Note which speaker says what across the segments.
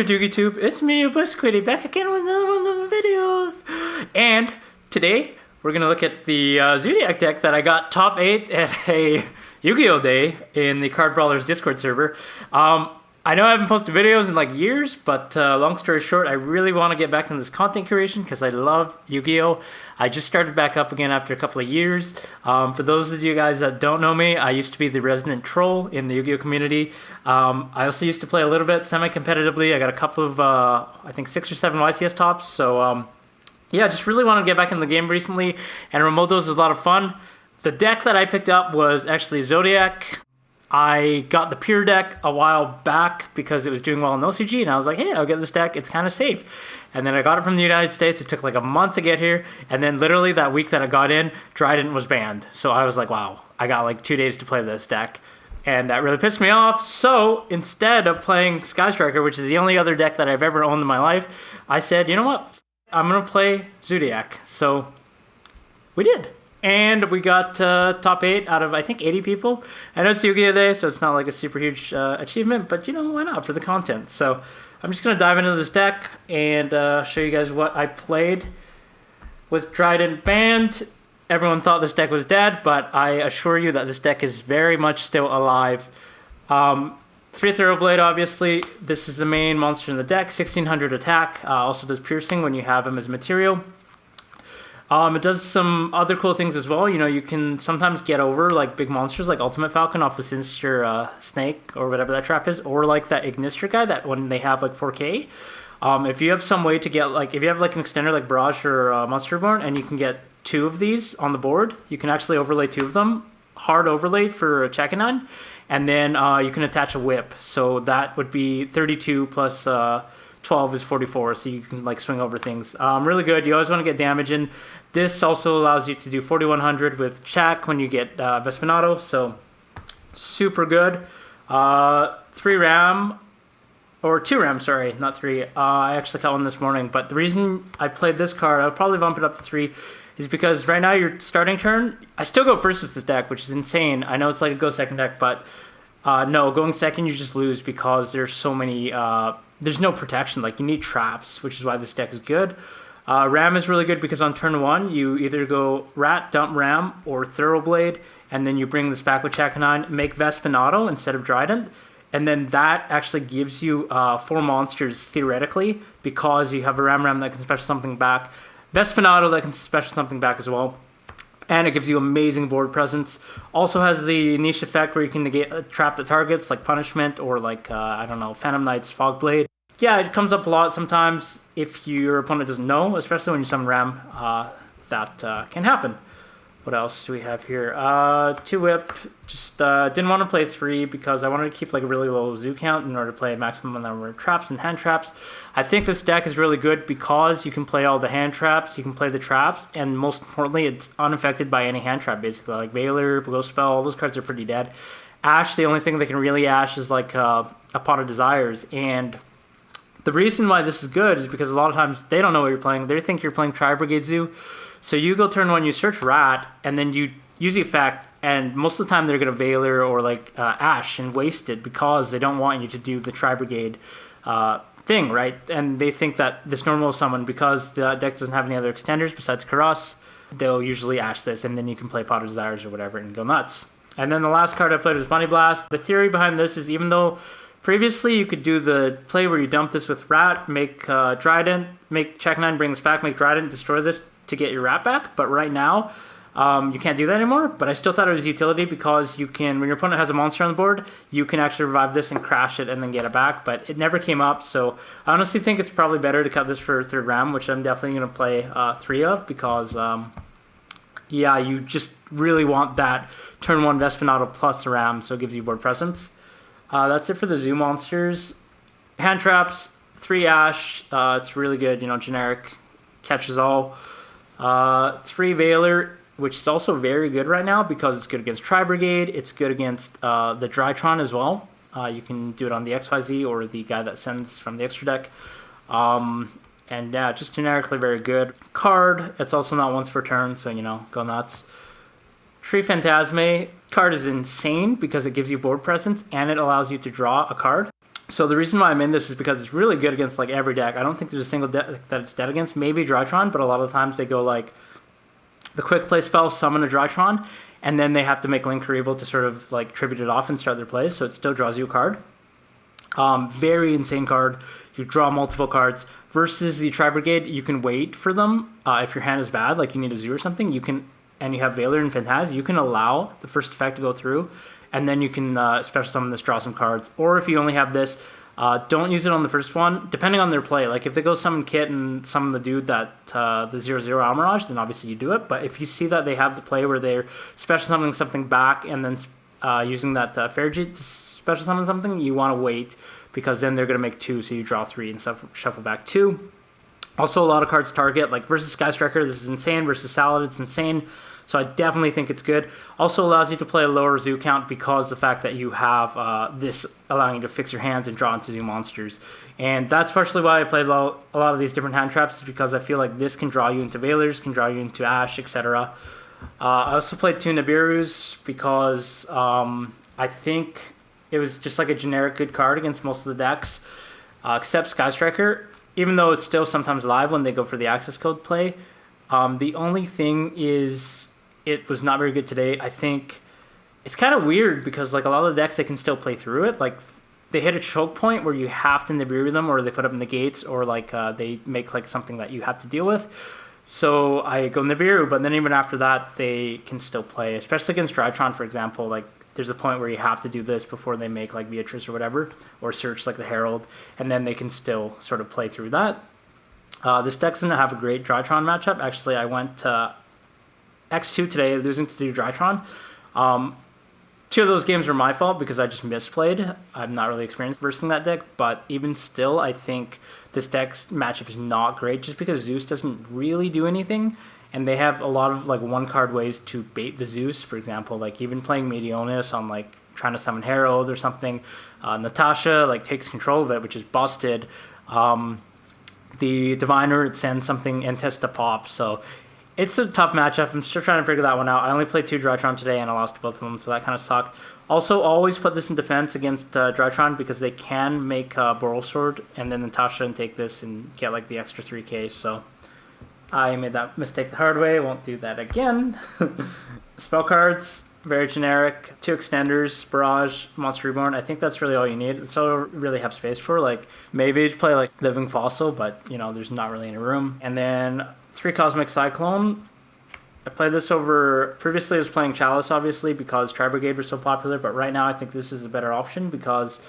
Speaker 1: good, YouTube? It's me, your boy Squiddy, back again with another one of the videos. And today, we're gonna look at the Zodiac deck that I got top 8 at a Yu-Gi-Oh! Day in the Card Brawlers Discord server. I know I haven't posted videos in like years, but long story short, I really want to get back into this content creation because I love Yu-Gi-Oh! I just started back up again after a couple of years. For those of you guys that don't know me, I used to be the resident troll in the Yu-Gi-Oh! Community. I also used to play a little bit semi-competitively. I got a couple of, I think 6 or 7 YCS tops. So yeah, just really want to get back in the game recently. And Remotos is a lot of fun. The deck that I picked up was actually Zodiac. I got the pure deck a while back because it was doing well in OCG, and I was like, hey, I'll get this deck, it's kind of safe. And then I got it from the United States. It took like a month to get here, and then literally that week that I got in, Drident was banned. So I was like, wow, I got like 2 days to play this deck, and that really pissed me off. So instead of playing Sky Striker, which is the only other deck that I've ever owned in my life, I said, you know what, I'm going to play Zodiac. So we did. And we got top 8 out of, I think, 80 people. I know it's Yu-Gi-Oh! Day, so it's not like a super huge achievement, but, you know, why not for the content? So I'm just going to dive into this deck and show you guys what I played with Drident banned. Everyone thought this deck was dead, but I assure you that this deck is very much still alive. 3 Thoroughblade, obviously. This is the main monster in the deck. 1600 attack. Also does piercing when you have him as material. It does some other cool things as well. You know, you can sometimes get over like big monsters like Ultimate Falcon off the Sinister Snake or whatever that trap is, or like that Ignister guy that when they have like 4K. If you have some way to get like, if you have like an extender like Barrage or Monster Reborn and you can get 2 of these on the board, you can actually overlay 2 of them, hard overlay for a Chakanan, and then you can attach a whip. So that would be 32 plus 12 is 44, so you can like swing over things. Really good. You always want to get damage in. This also allows you to do 4100 with Chak when you get Vespinato, so super good. 3 RAM, or 2 RAM, sorry, not 3. I actually caught one this morning, but the reason I played this card, I'll probably bump it up to 3, is because right now your starting turn, I still go first with this deck, which is insane. I know it's like a go second deck, but no, going second you just lose because there's so many, there's no protection. Like you need traps, which is why this deck is good. Ram is really good because on turn 1, you either go Rat, Dump Ram, or Thoroughblade, and then you bring this back with Chakanan, make Vespinato instead of Drident, and then that actually gives you 4 monsters theoretically because you have a Ram that can special something back, Vespinato that can special something back as well, and it gives you amazing board presence. Also has the niche effect where you can negate a trap that targets, like Punishment or like, I don't know, Phantom Knight's Fogblade. Yeah, it comes up a lot sometimes if your opponent doesn't know, especially when you summon Ram, that can happen. What else do we have here? 2 Whip, just didn't want to play 3 because I wanted to keep like a really low zoo count in order to play a maximum number of traps and hand traps. I think this deck is really good because you can play all the hand traps, you can play the traps, and most importantly, it's unaffected by any hand trap basically. Like Veiler, Blow Spell, all those cards are pretty dead. Ash, the only thing that can really Ash is like a Pot of Desires, and the reason why this is good is because a lot of times they don't know what you're playing. They think you're playing Tri-Brigade Zoo. So you go turn 1, you search Rat, and then you use the effect, and most of the time they're going to Veiler or like Ash and waste it because they don't want you to do the Tri-Brigade thing, right? And they think that this normal summon, because the deck doesn't have any other extenders besides Karas, they'll usually Ash this, and then you can play Pot of Desires or whatever and go nuts. And then the last card I played was Bunny Blast. The theory behind this is even though previously, you could do the play where you dump this with Rat, make Drident, make Chakanan, bring this back, make Drident, destroy this to get your Rat back. But right now, you can't do that anymore. But I still thought it was utility because you can, when your opponent has a monster on the board, you can actually revive this and crash it and then get it back. But it never came up. So I honestly think it's probably better to cut this for 3rd RAM, which I'm definitely going to play 3 of because, yeah, you just really want that turn 1 Vespinato plus Ram, so it gives you board presence. That's it for the zoo monsters. Hand traps, 3 Ash, it's really good, you know, generic, catches all. 3 Veiler, which is also very good right now because it's good against Tri-Brigade, it's good against the Drytron as well. You can do it on the XYZ or the guy that sends from the extra deck. And yeah, just generically very good. Card, it's also not once per turn, so you know, go nuts. Tree Phantasme card is insane because it gives you board presence and it allows you to draw a card. So the reason why I'm in this is because it's really good against like every deck. I don't think there's a single deck that it's dead against. Maybe Drytron, but a lot of times they go like the quick play spell, summon a Drytron, and then they have to make Link Kuriboh to sort of like tribute it off and start their plays, so it still draws you a card. Very insane card. You draw multiple cards. Versus the Tri-Brigade, you can wait for them. If your hand is bad, like you need a zoo or something, you can, and you have Veiler and Phantaz, you can allow the first effect to go through, and then you can special summon this, draw some cards. Or if you only have this, don't use it on the first one, depending on their play. Like if they go summon Kit and summon the dude that the 0/0 Almirage, then obviously you do it. But if you see that they have the play where they're special summoning something back and then using that Fairjit to special summon something, you want to wait, because then they're going to make 2, so you draw 3 and shuffle back 2. Also, a lot of cards target, like versus Sky Striker, this is insane. Versus Salad, it's insane. So I definitely think it's good. Also allows you to play a lower zoo count because the fact that you have this allowing you to fix your hands and draw into zoo monsters. And that's partially why I played a lot of these different hand traps, is because I feel like this can draw you into Veilers, can draw you into Ash, etc. I also played 2 Nibiru's because I think it was just like a generic good card against most of the decks, except Sky Striker, even though it's still sometimes live when they go for the access code play. The only thing is it was not very good today. I think it's kind of weird because like a lot of the decks, they can still play through it. Like they hit a choke point where you have to Nibiru them, or they put up negates, or like they make like something that you have to deal with. So I go Nibiru, but then even after that, they can still play, especially against Drytron, for example. Like there's a point where you have to do this before they make like Beatrice or whatever, or search like the Herald, and then they can still sort of play through that. This deck doesn't have a great Drytron matchup. Actually, I went to X2 today, losing to Drytron. 2 of those games were my fault because I just misplayed. I'm not really experienced versing that deck, but even still, I think this deck's matchup is not great just because Zeus doesn't really do anything. And they have a lot of like 1-card ways to bait the Zeus. For example, like even playing Medionis on like trying to summon Herald or something. Natasha like takes control of it, which is busted. The Diviner, it sends something and test to pop. So it's a tough matchup. I'm still trying to figure that one out. I only played 2 Drytron today and I lost both of them, so that kind of sucked. Also, always put this in defense against Drytron because they can make Boral Sword and then Natasha and take this and get like the extra 3k. So I made that mistake the hard way. Won't do that again. Spell cards, very generic. 2 extenders, Barrage, Monster Reborn. I think that's really all you need. That's all you really have space for. Like maybe play like Living Fossil, but you know there's not really any room. And then 3 Cosmic Cyclone. I played this over. Previously, I was playing Chalice, obviously, because Tri-Brigade was so popular. But right now, I think this is a better option because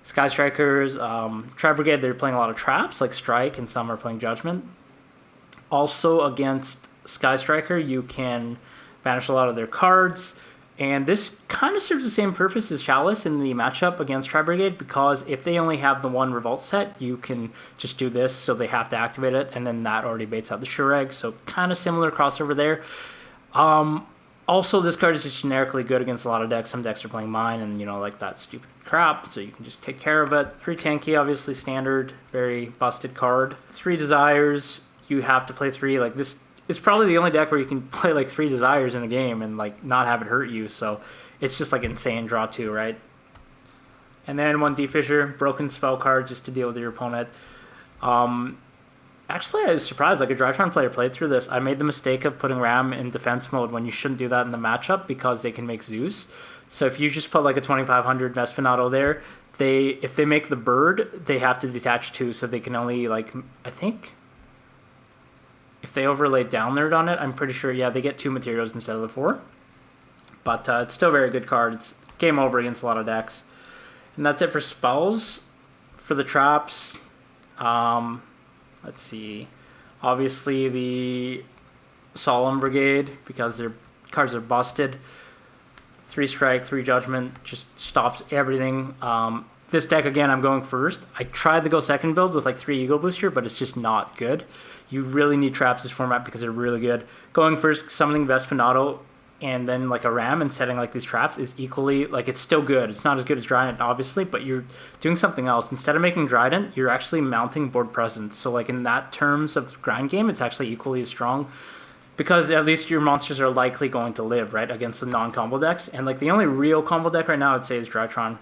Speaker 1: Sky Strikers, Tri-Brigade, they're playing a lot of traps like Strike, and some are playing Judgment. Also, against Sky Striker, you can banish a lot of their cards. And this kind of serves the same purpose as Chalice in the matchup against Tri-Brigade, because if they only have the 1 Revolt set, you can just do this, so they have to activate it, and then that already baits out the Shureg, so kind of similar crossover there. Also, this card is just generically good against a lot of decks. Some decks are playing mine, and you know, like that stupid crap, so you can just take care of it. 3 Tanky, obviously standard, very busted card. 3 Desires, you have to play 3, like this. It's probably the only deck where you can play like 3 Desires in a game and like not have it hurt you. So it's just like insane draw 2, right? And then 1 D-Fissure, broken spell card just to deal with your opponent. Actually, I was surprised. Like a Drytron player played through this. I made the mistake of putting Ram in defense mode when you shouldn't do that in the matchup because they can make Zeus. So if you just put like a 2500 Vespinato there, if they make the bird, they have to detach 2, so they can only like, I think, if they overlay Downlord on it, I'm pretty sure, yeah, they get 2 materials instead of the 4. But it's still a very good card. It's game over against a lot of decks. And that's it for spells. For the traps, let's see. Obviously, the Solemn Brigade, because their cards are busted. 3 Strike, 3 Judgment, just stops everything. This deck, again, I'm going first. I tried to go second build with like 3 Ego Booster, but it's just not good. You really need traps this format because they're really good. Going first, summoning Vespinato, and then like a Ram and setting like these traps is equally, like it's still good. It's not as good as Drident, obviously, but you're doing something else. Instead of making Drident, you're actually mounting board presence. So like in that terms of grind game, it's actually equally as strong because at least your monsters are likely going to live, right, against the non-combo decks. And like the only real combo deck right now I'd say is Drytron.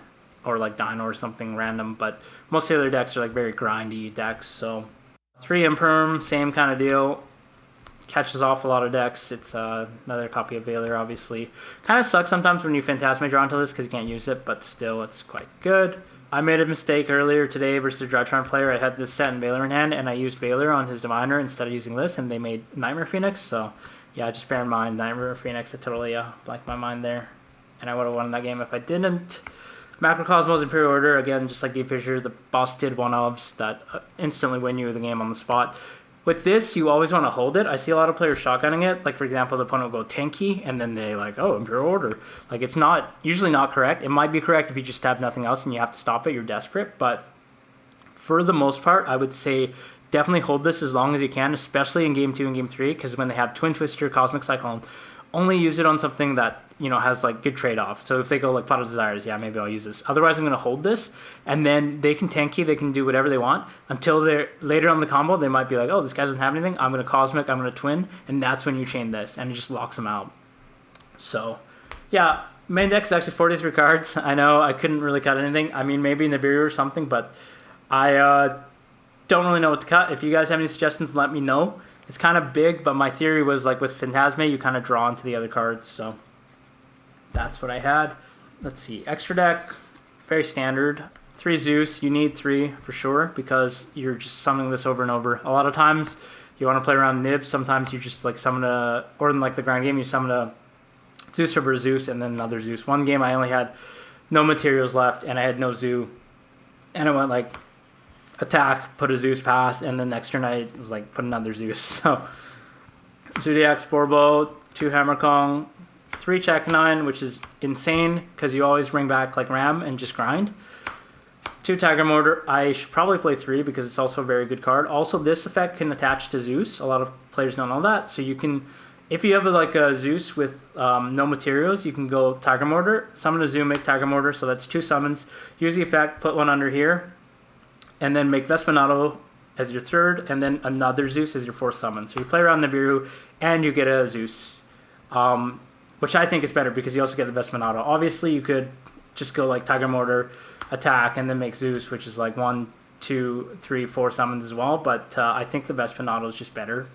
Speaker 1: or like Dino or something random, but most of the other decks are like very grindy decks. So 3 Imperm, same kind of deal. Catches off a lot of decks. It's another copy of Veiler, obviously. Kind of sucks sometimes when you Phantasma draw into this because you can't use it, but still, it's quite good. I made a mistake earlier today versus a Drident player. I had this set in Veiler in hand, and I used Veiler on his Diviner instead of using this, and they made Nightmare Phoenix. So, yeah, just bear in mind, Nightmare Phoenix, I totally blanked my mind there. And I would have won that game if I didn't. Macrocosmos Imperial Order, again, just like the Fissure, the boss did one-ofs that instantly win you the game on the spot. With this, you always want to hold it. I see a lot of players shotgunning it. Like, for example, the opponent will go tanky, and then they like, oh, Imperial Order. Like, it's not usually not correct. It might be correct if you just have nothing else and you have to stop it. You're desperate. But for the most part, I would say definitely hold this as long as you can, especially in Game 2 and Game 3, because when they have Twin Twister, Cosmic Cyclone, only use it on something that, you know, has like good trade-off. So if they go like Pot of Desires, yeah, maybe I'll use this. Otherwise, I'm going to hold this, and then they can tanky, they can do whatever they want until they're later on the combo. They might be like, oh, this guy doesn't have anything. I'm going to Cosmic, I'm going to Twin, and that's when you chain this, and it just locks them out. So, yeah, main deck is actually 43 cards. I know I couldn't really cut anything. I mean, maybe Nibiru or something, but I don't really know what to cut. If you guys have any suggestions, let me know. It's kind of big, but my theory was like with Phantasma, you kind of draw into the other cards, so that's what I had. Let's see, extra deck, very standard. 3 Zeus, you need 3 for sure because you're just summoning this over and over. A lot of times you want to play around nibs. Sometimes you just like summon a, or in like the grind game, you summon a Zeus over Zeus and then another Zeus. One game I only had no materials left and I had no Zoo, and I went like attack, put a Zeus pass, and then next turn I was like put another Zeus. So Zoodiac, Sporbo, 2 Hammer Kong, 3 Chakanine, which is insane because you always bring back like Ram and just grind. 2 Tiger Mortar. I should probably play 3 because it's also a very good card. Also, this effect can attach to Zeus. A lot of players don't know that. So you can, if you have like a Zeus with no materials, you can go Tiger Mortar, summon a Zoo, make Tiger Mortar. So that's 2 summons. Use the effect, put one under here, and then make Vespinato as your 3rd, and then another Zeus as your 4th summon. So you play around Nibiru, and you get a Zeus, which I think is better because you also get the Vespinato. Obviously, you could just go like Tiger Mortar, attack, and then make Zeus, which is like 1, 2, 3, 4 summons as well, but I think the Vespinato is just better.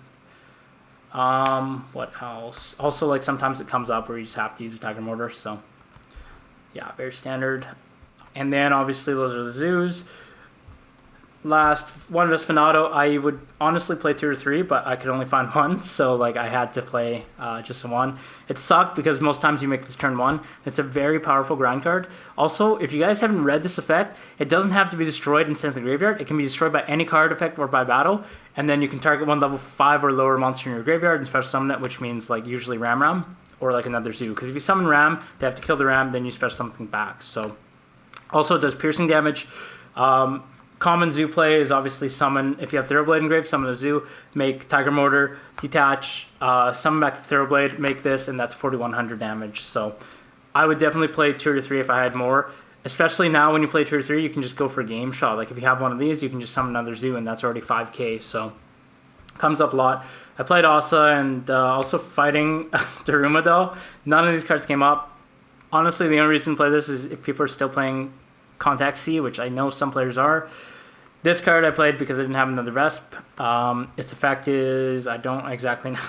Speaker 1: What else? Also, like sometimes it comes up where you just have to use a Tiger Mortar, so yeah, very standard. And then obviously those are the Zeus. Last one, Vespinato. I would honestly play 2 or 3, but I could only find 1, so like I had to play just 1. It sucked because most times you make this turn 1. It's a very powerful grind card. Also, if you guys haven't read this effect, it doesn't have to be destroyed and sent to the graveyard. It can be destroyed by any card effect or by battle, and then you can target one level 5 or lower monster in your graveyard and special summon it, which means like usually Ram or like another Zoo. Because if you summon Ram, they have to kill the Ram, then you special something back. So also it does piercing damage. Common Zoo play is obviously summon, if you have Thoroughblade engraved, summon a Zoo, make Tiger Mortar, detach, summon back the Thoroughblade, make this, and that's 4,100 damage. So I would definitely play 2 or 3 if I had more. Especially now when you play 2 or 3, you can just go for a game shot. Like if you have one of these, you can just summon another Zoo, and that's already 5k, so comes up a lot. I played Asa and also fighting Daruma though. None of these cards came up. Honestly, the only reason to play this is if people are still playing Contact C, which I know some players are. This card I played because I didn't have another Vesp. Its effect is, I don't exactly know.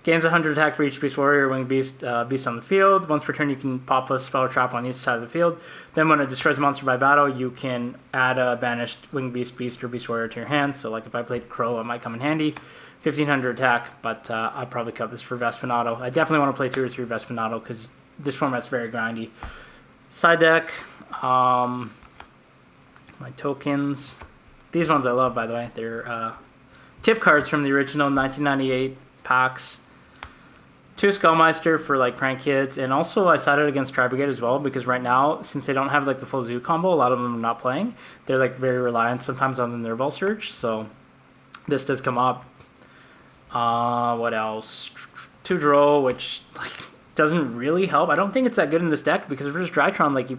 Speaker 1: Gains 100 attack for each Beast Warrior or Winged Beast, beast on the field. Once per turn, you can pop a spell or trap on each side of the field. Then when it destroys a monster by battle, you can add a banished Winged Beast, Beast, or Beast Warrior to your hand. So like if I played Crow, it might come in handy. 1,500 attack, but I'd probably cut this for Vespinato. I definitely want to play 2 or 3 Vespinato because this format's very grindy. Side deck, my tokens. These ones I love, by the way. They're tip cards from the original 1998 packs. 2 Skullmeister for like prank kids, and also I sided against Tri Brigade as well because right now, since they don't have like the full Zoo combo, a lot of them are not playing. They're like very reliant sometimes on the Nervball Surge, so this does come up. What else? 2 Droll, which like doesn't really help. I don't think it's that good in this deck because if there's Drytron, like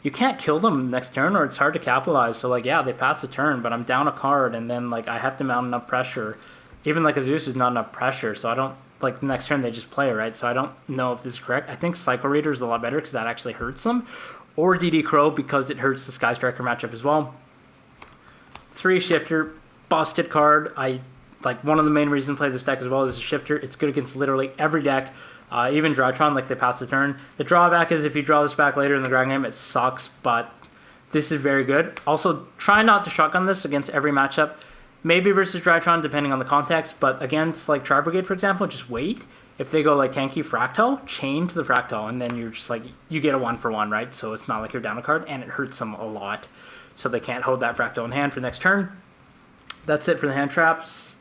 Speaker 1: you can't kill them next turn or it's hard to capitalize. So like, yeah, they pass the turn, but I'm down a card and then like I have to mount enough pressure. Even like a Zeus is not enough pressure, so I don't, like the next turn they just play, right? So I don't know if this is correct. I think Cycle Reader is a lot better because that actually hurts them. or DD Crow because it hurts the Sky Striker matchup as well. 3 Shifter, busted card. Like one of the main reasons to play this deck as well is a Shifter. It's good against literally every deck, even Drytron, like they pass the turn. The drawback is if you draw this back later in the ground game, it sucks, but this is very good. Also, try not to shotgun this against every matchup. Maybe versus Drytron, depending on the context, but against like Tri-Brigade, for example, just wait. If they go like tanky Fractal, chain to the Fractal, and then you're just like, you get a 1-for-1, right? So it's not like you're down a card, and it hurts them a lot. So they can't hold that Fractal in hand for next turn. That's it for the hand traps.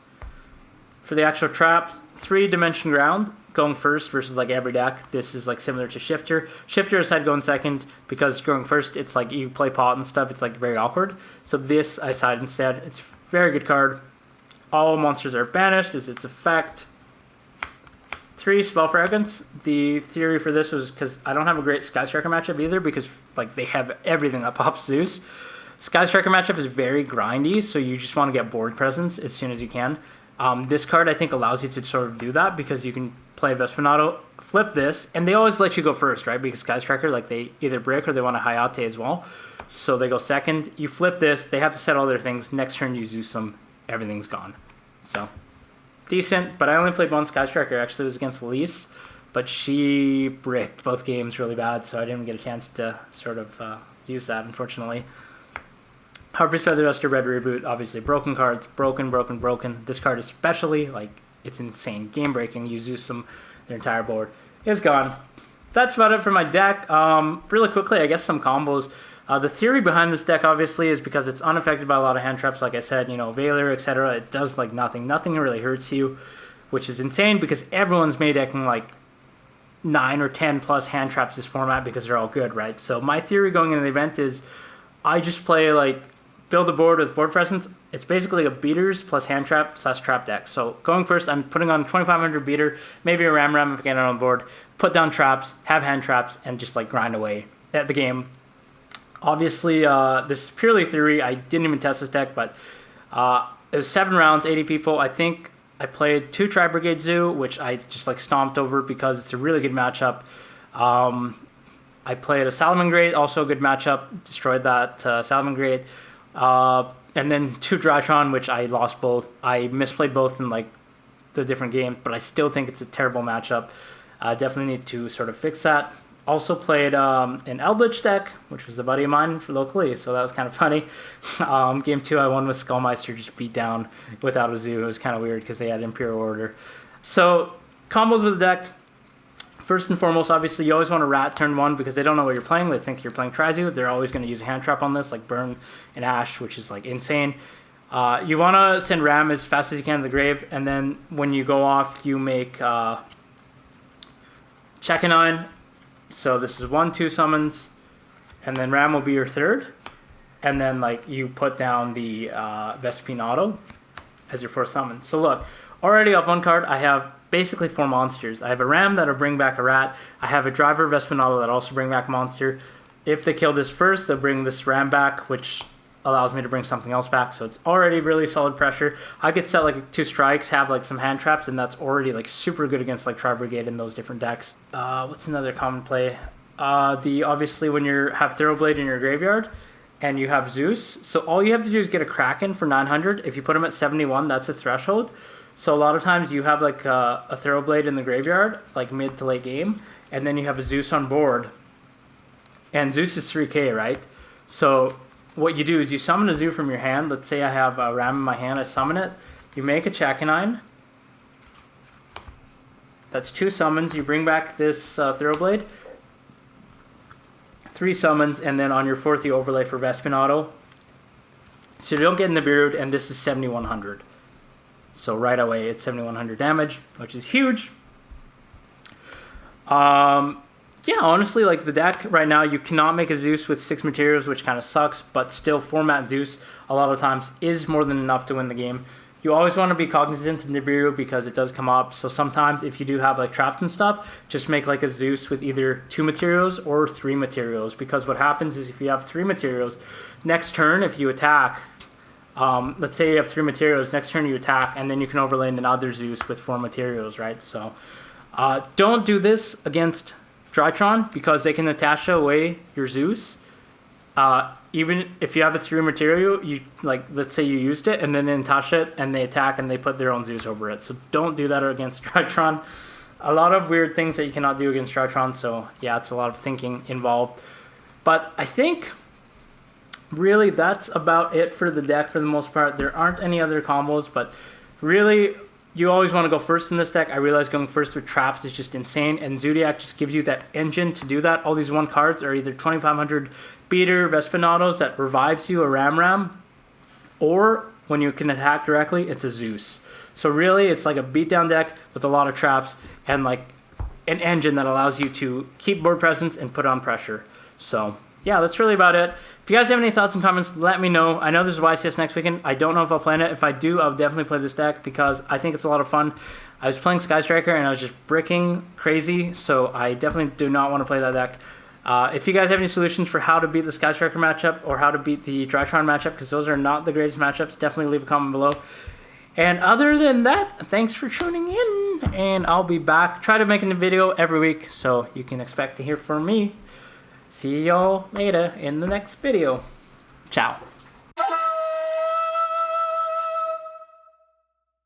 Speaker 1: For the actual trap, 3-dimension ground, going first versus like every deck. This is like similar to Shifter. Shifter is side going second because going first, it's like you play pot and stuff. It's like very awkward. So this I side instead. It's very good card. All monsters are banished is its effect. 3 Spell Fragments. The theory for this was because I don't have a great Sky Striker matchup either because like they have everything that pops Zeus. Sky Striker matchup is very grindy, so you just want to get board presence as soon as you can. This card, I think, allows you to sort of do that because you can play Vespinato, flip this, and they always let you go first, right? Because Sky Striker, like, they either break or they want a Hayate as well. So they go second. You flip this. They have to set all their things. Next turn, you Zeus them. Everything's gone. So, decent. But I only played one Sky Striker. Actually, it was against Elise. But she bricked both games really bad, so I didn't get a chance to sort of use that, unfortunately. Harper's Feather Duster, Red Reboot, obviously broken cards, broken. This card especially, like, it's insane. Game breaking, you Zeus them, their entire board is gone. That's about it for my deck. Really quickly, I guess some combos. The theory behind this deck, obviously, is because it's unaffected by a lot of hand traps, like I said, you know, Veiler, etc. It does, like, nothing. Nothing really hurts you, which is insane because everyone's made decking, like, 9 or 10 plus hand traps this format because they're all good, right? So my theory going into the event is I just play, like, build a board with board presence. It's basically a beaters plus hand trap / trap deck. So going first, I'm putting on 2500 beater, maybe a ram if I get it on board, put down traps, have hand traps, and just like grind away at the game. Obviously, this is purely theory. I didn't even test this deck, but it was 7 rounds, 80 people. I think I played 2 Tri-Brigade Zoo, which I just like stomped over because it's a really good matchup. I played a Salamangreat, also a good matchup, destroyed that Salamangreat. And then 2 Drytron, which I lost both. I misplayed both in like the different games, but I still think it's a terrible matchup. Definitely need to sort of fix that. Also played an Eldritch deck, which was a buddy of mine for locally, so that was kind of funny. Game 2, I won with Skullmeister, just beat down without a zoo. It was kind of weird because they had Imperial Order. So combos with the deck. First and foremost, obviously, you always want to rat turn 1 because they don't know what you're playing. They think you're playing Tri-Zoo. They're always going to use a hand trap on this, like Burn and Ash, which is like insane. You want to send Ram as fast as you can to the grave, and then when you go off, you make Check-A-9. So this is 1-2 summons, and then Ram will be your third. And then like you put down the Vespinato as your 4th summon. So look, already off 1 card, I have basically 4 monsters. I have a Ram that'll bring back a rat. I have a Driver Vespinato that'll also bring back a monster. If they kill this first, they'll bring this Ram back, which allows me to bring something else back. So it's already really solid pressure. I could set like 2 strikes, have like some hand traps, and that's already like super good against like Tri-Brigade in those different decks. What's another common play? Obviously when you have Thoroughblade in your graveyard and you have Zeus, so all you have to do is get a Kraken for 900. If you put him at 71, that's a threshold. So a lot of times you have like a Thoroughblade in the graveyard, like mid to late game, and then you have a Zeus on board. And Zeus is 3k, right? So what you do is you summon a Zoo from your hand. Let's say I have a Ram in my hand, I summon it. You make a Check-A-9. That's 2 summons. You bring back this Thoroughblade. 3 summons, and then on your 4th you overlay for Vespinato. So you don't get in the beard, and this is 7100. So right away, it's 7,100 damage, which is huge. Yeah, honestly, like the deck right now, you cannot make a Zeus with 6 materials, which kind of sucks, but still format Zeus a lot of times is more than enough to win the game. You always want to be cognizant of Nibiru because it does come up. So sometimes if you do have like traps and stuff, just make like a Zeus with either 2 materials or 3 materials, because what happens is if you have 3 materials, next turn if you attack, let's say you have 3 materials, next turn you attack, and then you can overlay another Zeus with 4 materials, right? So don't do this against Drytron, because they can Natasha away your Zeus. Even if you have a 3 material, you like, let's say you used it and then they Natasha it and they attack and they put their own Zeus over it. So don't do that against Drytron. A lot of weird things that you cannot do against Drytron. So yeah, it's a lot of thinking involved. But I think really that's about it for the deck for the most part. There aren't any other combos, but really you always want to go first in this deck. I realize going first with traps is just insane, and Zodiac just gives you that engine to do that. All these 1 cards are either 2500 Beater, Vespinados that revives you, a Ram, or when you can attack directly, it's a Zeus. So really, it's like a beatdown deck with a lot of traps and like an engine that allows you to keep board presence and put on pressure. So yeah, that's really about it. If you guys have any thoughts and comments, let me know. I know there's YCS next weekend. I don't know if I'll play it. If I do, I'll definitely play this deck because I think it's a lot of fun. I was playing Sky Striker and I was just bricking crazy, so I definitely do not want to play that deck. If you guys have any solutions for how to beat the Sky Striker matchup or how to beat the Drytron matchup, because those are not the greatest matchups, definitely leave a comment below. And other than that, thanks for tuning in, and I'll be back. Try to make a video every week, so you can expect to hear from me. See y'all later in the next video. Ciao.